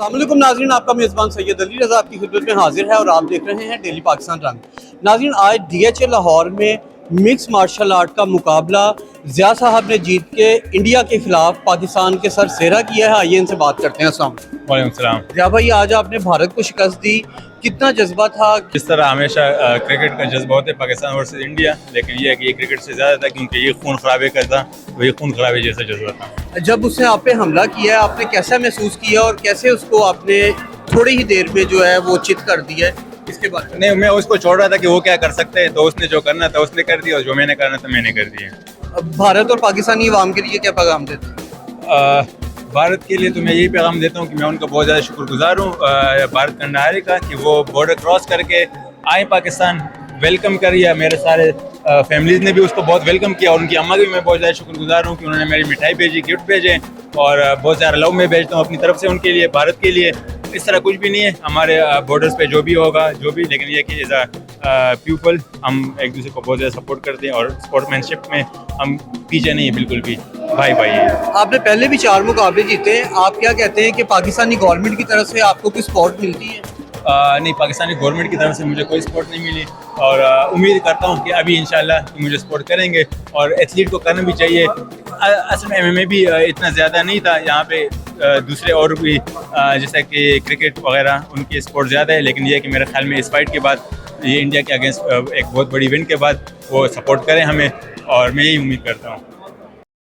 अस्सलाम वालेकुम नाज़रीन, आपका मेज़बान सैयद अली रज़ा आपकी खिदमत में हाजिर है और आप देख रहे हैं डेली पाकिस्तान रंग। नाज़रीन, आज DHA लाहौर में मिक्स मार्शल आर्ट का मुकाबला ज़िया साहब ने जीत के इंडिया के खिलाफ पाकिस्तान के सर सेहरा किया है। आइए इनसे बात करते हैं। अस्सलाम वालेकुम सलाम। ज़िया भाई, आज आपने भारत को शिकस्त दी, कितना जज्बा था? इस तरह हमेशा क्रिकेट का जज्बा होता है पाकिस्तान वर्सेस इंडिया, लेकिन ये है कि ये क्रिकेट से ज़्यादा था क्योंकि ये खून खराबे का था, वही खून खराबे जैसा जज्बा था। जब उसने आप पे हमला किया, आपने कैसा महसूस किया और कैसे उसको आपने थोड़ी ही देर में जो है वो चित कर दिया है, इसके बारे में? नहीं, मैं उसको छोड़ रहा था कि वो क्या कर सकते हैं, तो उसने जो करना था उसने कर दिया और जो मैंने करना था मैंने कर दिया। भारत और पाकिस्तानी अवाम के लिए क्या पैगाम देते हैं? भारत के लिए तो मैं यही पैगाम देता हूँ कि मैं उनका बहुत ज़्यादा शुक्रगुजार हूँ, भारत कंडारी का, कि वो बॉर्डर क्रॉस करके आए पाकिस्तान, वेलकम करिए। मेरे सारे फैमिलीज़ ने भी उसको बहुत वेलकम किया और उनकी अम्मा की मैं बहुत ज़्यादा शुक्रगुजार हूँ कि उन्होंने मेरी मिठाई भेजी, गिफ्ट भेजे और बहुत ज़्यादा लव मैं भेजता हूँ अपनी तरफ से उनके लिए, भारत के लिए। इस तरह कुछ भी नहीं है, हमारे बॉर्डर्स पे जो भी होगा जो भी, लेकिन ये कि एज अ पीपल हम एक दूसरे को बहुत ज़्यादा सपोर्ट करते हैं और स्पोर्ट्समैनशिप में हम पीछे नहीं है बिल्कुल भी, भाई भाई है। आपने पहले भी 4 मुकाबले जीते हैं, आप क्या कहते हैं कि पाकिस्तानी गवर्नमेंट की तरफ से आपको कोई सपोर्ट मिलती है? नहीं, पाकिस्तानी गवर्नमेंट की तरफ से मुझे कोई सपोर्ट नहीं मिली और उम्मीद करता हूँ कि अभी इंशाल्लाह मुझे सपोर्ट करेंगे और एथलीट को करना भी चाहिए। असल में MMA भी इतना ज़्यादा नहीं था, यहाँ पे दूसरे और भी जैसे कि क्रिकेट वगैरह उनकी स्पोर्ट ज़्यादा है, लेकिन ये है कि मेरे ख्याल में इस फाइट के बाद, ये इंडिया के अगेंस्ट एक बहुत बड़ी विन के बाद वो सपोर्ट करें हमें और मैं यही उम्मीद करता हूँ।